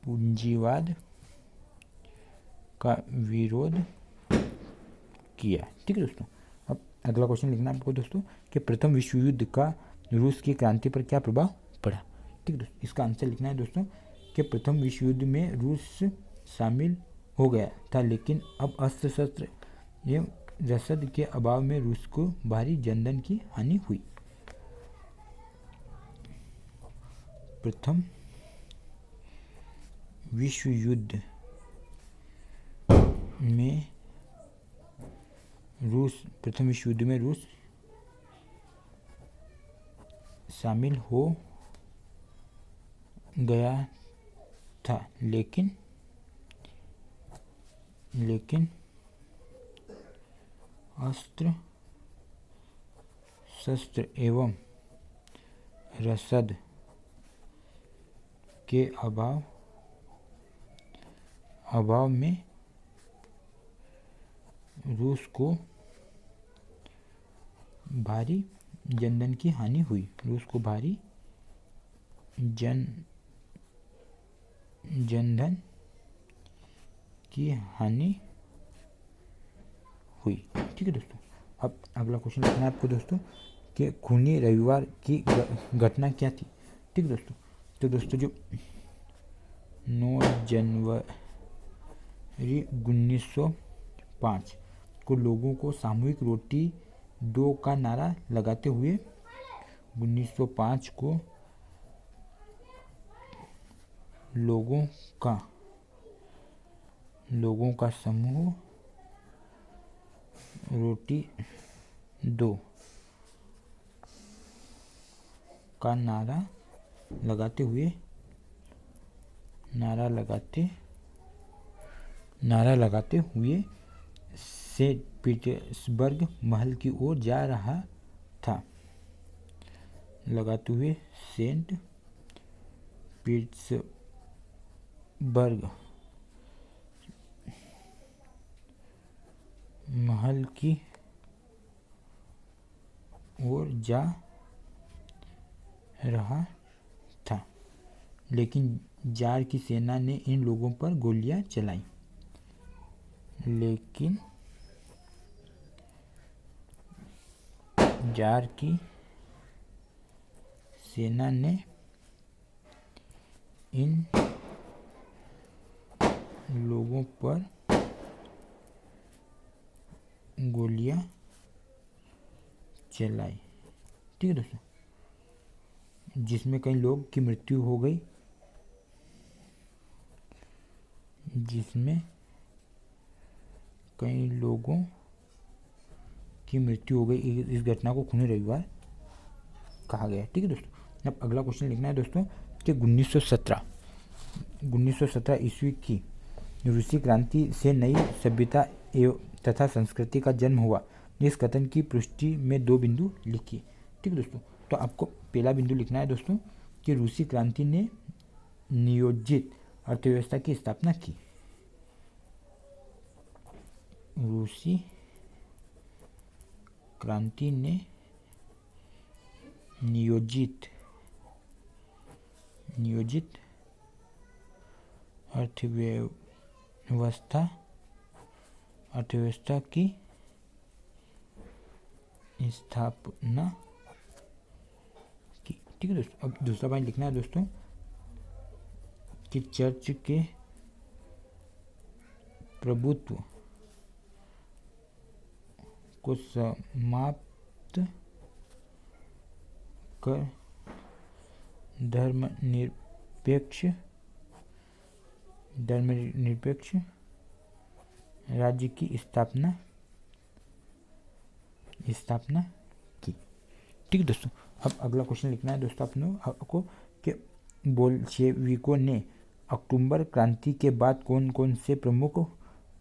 पूंजीवाद का विरोध किया। ठीक है दोस्तों। अब अगला क्वेश्चन लिखना आपको दोस्तों कि प्रथम विश्व युद्ध का रूस की क्रांति पर क्या प्रभाव पड़ा। ठीक है दोस्तों, इसका आंसर लिखना है दोस्तों कि प्रथम विश्व युद्ध में रूस शामिल हो गया था, लेकिन अब अस्त्र शस्त्र एवं रसद के अभाव में रूस को भारी जनधन की हानि हुई। प्रथम विश्व युद्ध में रूस शामिल हो गया था, लेकिन अस्त्र शस्त्र एवं रसद के अभाव में रूस को भारी जनधन की हानि हुई। रूस को भारी जनधन की हानि हुई। ठीक है दोस्तों। अब अगला क्वेश्चन लिखना है आपको दोस्तों कि खूनी रविवार की घटना क्या थी। ठीक है दोस्तों। तो दोस्तों जो 9 जनवरी 1905 को लोगों को सामूहिक रोटी दो का नारा लगाते हुए 1905 को लोगों का समूह रोटी दो का नारा लगाते हुए सेंट पीटर्सबर्ग महल की ओर जा रहा था। सेंट पीटर्सबर्ग महल की ओर जा रहा था, लेकिन जार की सेना ने इन लोगों पर गोलियां चलाई। जार की सेना ने इन लोगों पर गोलियां चलाई। ठीक है दोस्तों, जिसमें कई लोग की मृत्यु हो गई। इस घटना को खूनी रविवार कहा गया है। ठीक है दोस्तों। अब अगला क्वेश्चन लिखना है दोस्तों कि 1917 ईस्वी की रूसी क्रांति से नई सभ्यता तथा संस्कृति का जन्म हुआ। इस कथन की पुष्टि में 2 बिंदु लिखिए। ठीक है दोस्तों। तो आपको पहला बिंदु लिखना है दोस्तों कि रूसी क्रांति ने नियोजित अर्थव्यवस्था की स्थापना की। रूसी क्रांति ने नियोजित अर्थव्यवस्था की स्थापना की। ठीक है दोस्तों। अब दूसरा पॉइंट लिखना है दोस्तों कि चर्च के प्रभुत्व को समाप्त कर धर्मनिरपेक्ष राज्य की स्थापना की। ठीक है दोस्तों। अब अगला क्वेश्चन लिखना है दोस्तों आपको कि बोल्शेविकों ने अक्टूबर क्रांति के बाद कौन कौन से प्रमुख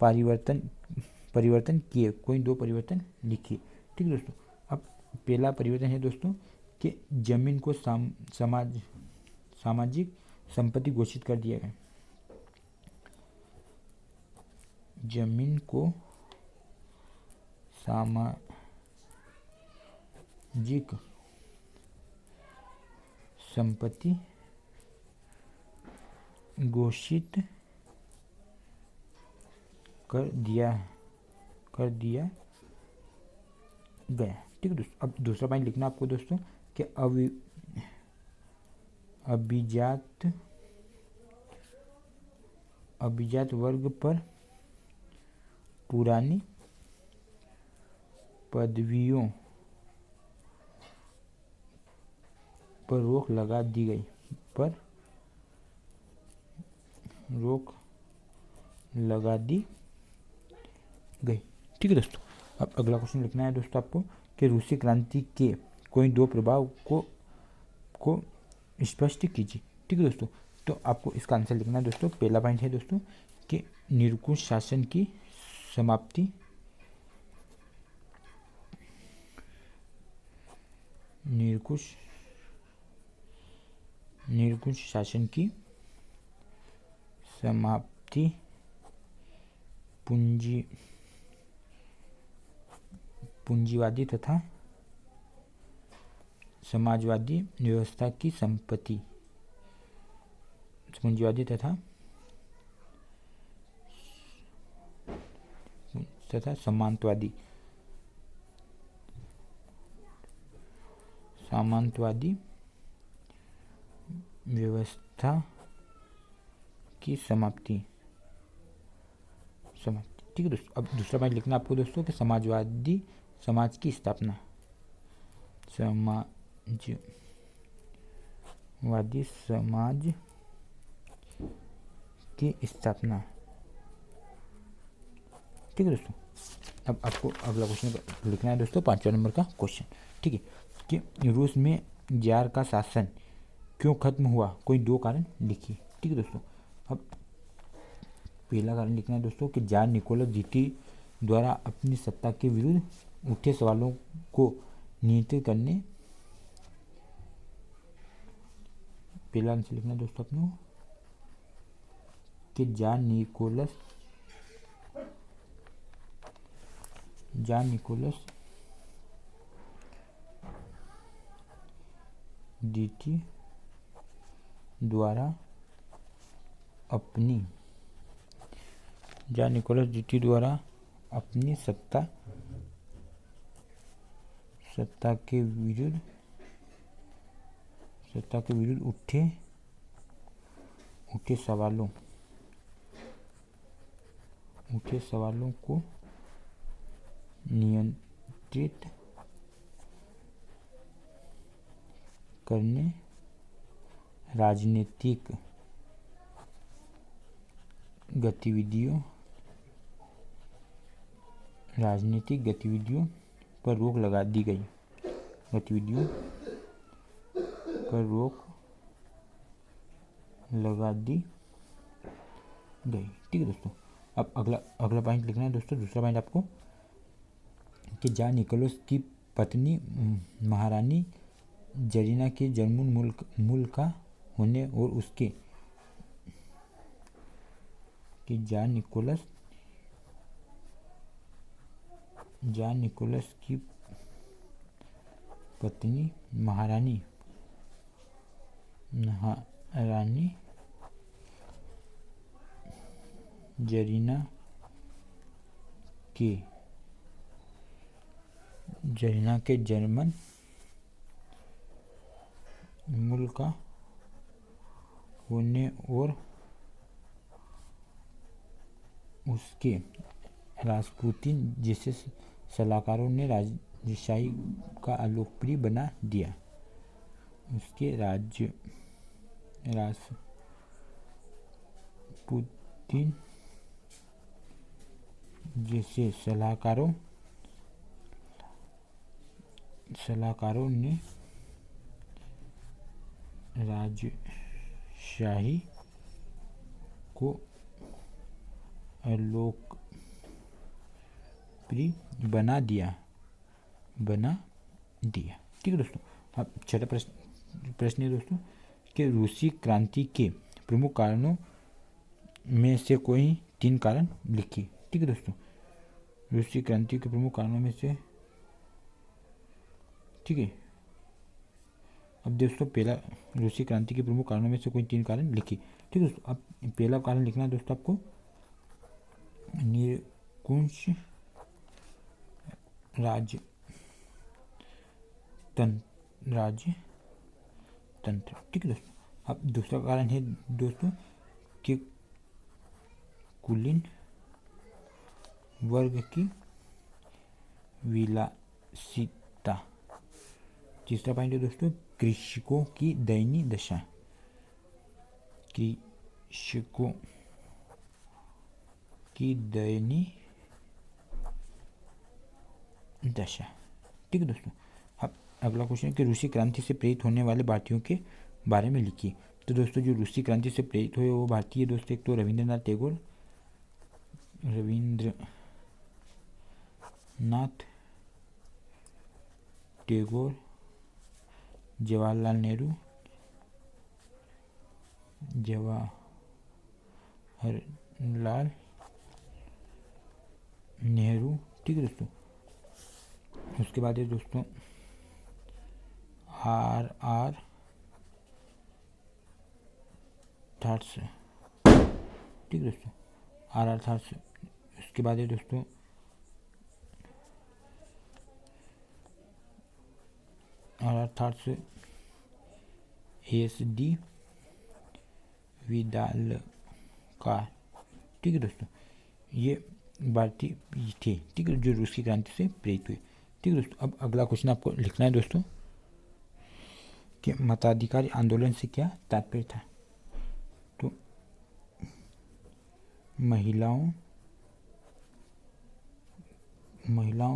परिवर्तन किए। कोई 2 परिवर्तन लिखिए। ठीक है दोस्तों। अब पहला परिवर्तन है दोस्तों कि जमीन को सामाजिक संपत्ति घोषित कर दिया गया। जमीन को सामाजिक संपत्ति घोषित कर दिया गया। ठीक है दोस्तों, अब दूसरा पॉइंट लिखना आपको दोस्तों कि अभिजात वर्ग पर पुरानी पदवियों पर रोक लगा दी गई। ठीक है दोस्तों, अब अगला क्वेश्चन लिखना है दोस्तों आपको कि रूसी क्रांति के कोई दो प्रभाव को स्पष्ट कीजिए। ठीक है दोस्तों, तो आपको इसका आंसर लिखना है दोस्तों। पहला पॉइंट है दोस्तों कि निरंकुश शासन की समाप्ति। निरंकुश शासन की समाप्ति पूंजीवादी तथा समाजवादी व्यवस्था की संपत्ति। पूंजीवादी तथा सामंतवादी व्यवस्था की समाप्ति। ठीक है दोस्तों, अब दूसरा पॉइंट लिखना आपको दोस्तों कि समाजवादी समाज की स्थापना। समाजवादी समाज की स्थापना। ठीक है दोस्तों, अब आपको अगला क्वेश्चन लिखना है दोस्तों, 5वां नंबर का क्वेश्चन। ठीक है कि रूस में जार का शासन क्यों खत्म हुआ, कोई दो कारण लिखिए। ठीक है दोस्तों, अब पहला कारण लिखना है दोस्तों कि जार निकोलस द्वितीय द्वारा अपनी सत्ता के विरुद्ध उठे सवालों को नियंत्रित करने। पहला आंसर लिखना है दोस्तों अपने कि जार निकोलस द्वितीय द्वारा अपनी सत्ता के विरुद्ध उठे सवालों को नियंत्रित करने राजनीतिक गतिविधियों पर रोक लगा दी गई। ठीक है दोस्तों, अब अगला पॉइंट लिखना है दोस्तों। दूसरा पॉइंट आपको कि जार निकोलस की पत्नी महारानी जरीना के जर्मन मूल का होने और उसके कि जार निकोलस की पत्नी महारानी जरीना के जर्मन मूल का होने और उसके रासपुतीन जैसे सलाहकारों ने राजशाही का अलोकप्रिय बना दिया। उसके रासपुतीन जैसे सलाहकारों ने राजशाही को अलोकप्रिय बना दिया। ठीक है दोस्तों, अब छठा प्रश्न है दोस्तों कि रूसी क्रांति के प्रमुख कारणों में से कोई 3 कारण लिखिए। ठीक है दोस्तों, रूसी क्रांति के प्रमुख कारणों में से, ठीक है, अब दोस्तों पहला रूसी क्रांति के प्रमुख कारणों में से कोई 3 कारण लिखिए। ठीक है दोस्तों, अब पहला कारण लिखना है दोस्तों आपको निरंकुश राज्य तंत्र। ठीक है दोस्तों, अब दूसरा कारण है दोस्तों कि कुलीन वर्ग की विलासिता। तीसरा पॉइंट है दोस्तों कृषकों की दयनीय दशा। कृषकों की दयनीय दशा। ठीक है दोस्तों, अब अगला क्वेश्चन है कि रूसी क्रांति से प्रेरित होने वाले भारतीयों के बारे में लिखिए। तो दोस्तों जो रूसी क्रांति से प्रेरित हुए वो भारतीय दोस्तों एक तो रविंद्रनाथ टैगोर, जवाहरलाल नेहरू। ठीक है दोस्तों, उसके बाद है दोस्तों आर थॉट्स। ठीक है दोस्तों, आर थॉट्स। उसके बाद है दोस्तों आर थॉट्स SD विदालकार। ठीक है दोस्तों, ये भारतीय थे। ठीक है, जो रूसी क्रांति से प्रेरित हुए। ठीक है दोस्तों, अब अगला क्वेश्चन आपको लिखना है दोस्तों कि मताधिकार आंदोलन से क्या तात्पर्य था। तो महिलाओं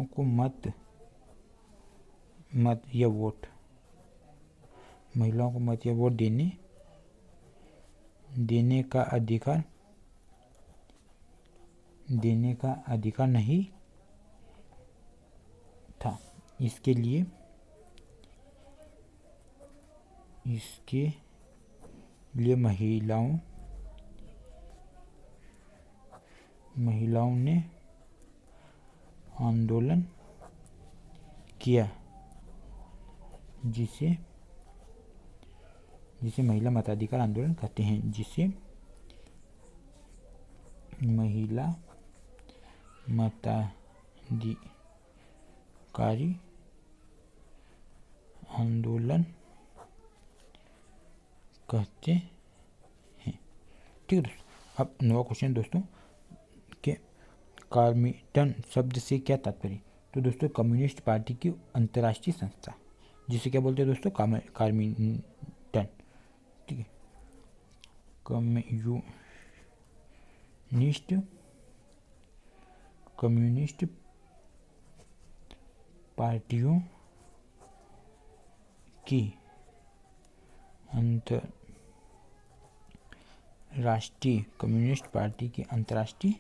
को मत या वोट देने का अधिकार नहीं था। इसके लिए महिलाओं ने आंदोलन किया, जिसे महिला मताधिकार आंदोलन कहते हैं। जिसे महिला मताधिकारी आंदोलन कहते हैं। ठीक है दोस्तों, अब नवा क्वेश्चन दोस्तों कि कॉमिंटर्न शब्द से क्या तात्पर्य। तो दोस्तों कम्युनिस्ट पार्टी की अंतर्राष्ट्रीय संस्था, जिसे क्या बोलते हैं दोस्तों कॉमिंटर्न। ठीक है, कम्युनिस्ट पार्टियों की कम्युनिस्ट पार्टी की अंतर्राष्ट्रीय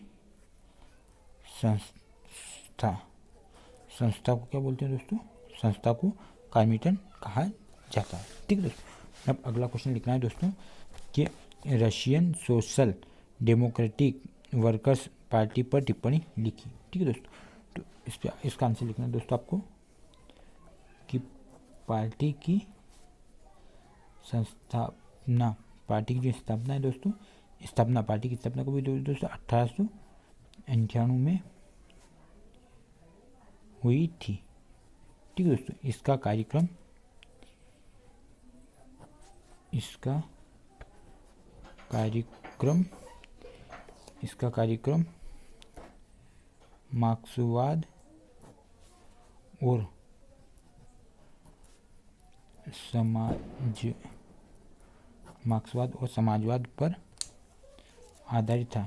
संस्था को क्या बोलते हैं दोस्तों, संस्था को कॉमिंटर्न कहा जाता है। ठीक है दोस्तों, अब अगला क्वेश्चन लिखना है दोस्तों कि Russian social democratic workers party पर टिप्पणी लिखी। ठीक है दोस्तों, तो इसका आंसर लिखना है दोस्तों आपको कि पार्टी की स्थापना पार्टी की स्थापना को भी दोस्तों 1898 में हुई थी। ठीक है दोस्तों, इसका कार्यक्रम मार्क्सवाद और समाजवाद पर आधारित था।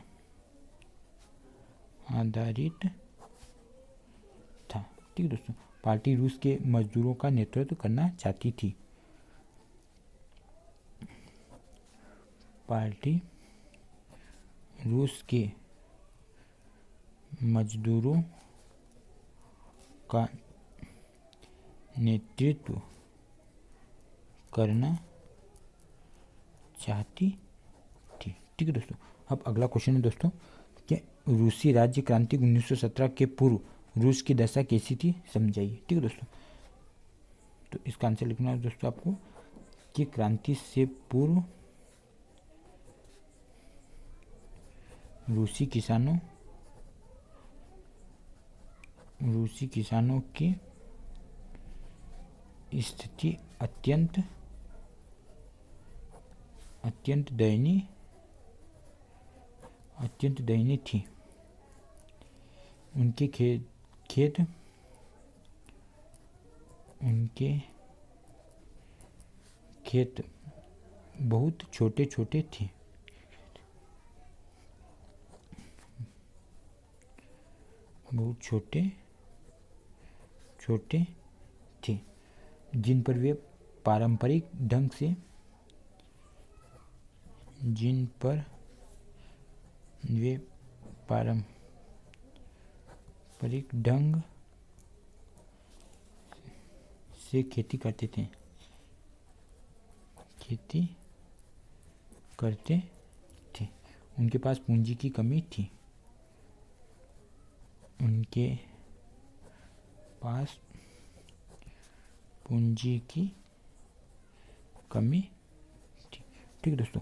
ठीक है दोस्तों, पार्टी रूस के मजदूरों का नेतृत्व करना चाहती थी। पार्टी रूस के मजदूरों का नेतृत्व करना चाहती थी। ठीक है दोस्तों, अब अगला क्वेश्चन है दोस्तों कि रूसी राज्य क्रांति 1917 के पूर्व रूस की दशा कैसी थी समझाइए। ठीक है दोस्तों, तो इसका आंसर लिखना है दोस्तों आपको की क्रांति से पूर्व रूसी किसानों की स्थिति अत्यंत दयनीय थी। उनके खेत बहुत छोटे थे, जिन पर वे पारंपरिक ढंग से खेती करते थे। उनके पास पूंजी की कमी थी। ठीक है दोस्तों,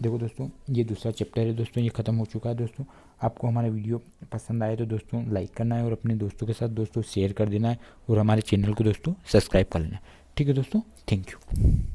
देखो दोस्तों, ये दूसरा चैप्टर है दोस्तों, ये ख़त्म हो चुका है दोस्तों। आपको हमारा वीडियो पसंद आए तो दोस्तों लाइक करना है और अपने दोस्तों के साथ दोस्तों शेयर कर देना है और हमारे चैनल को दोस्तों सब्सक्राइब कर लेना है। ठीक है दोस्तों, थैंक यू।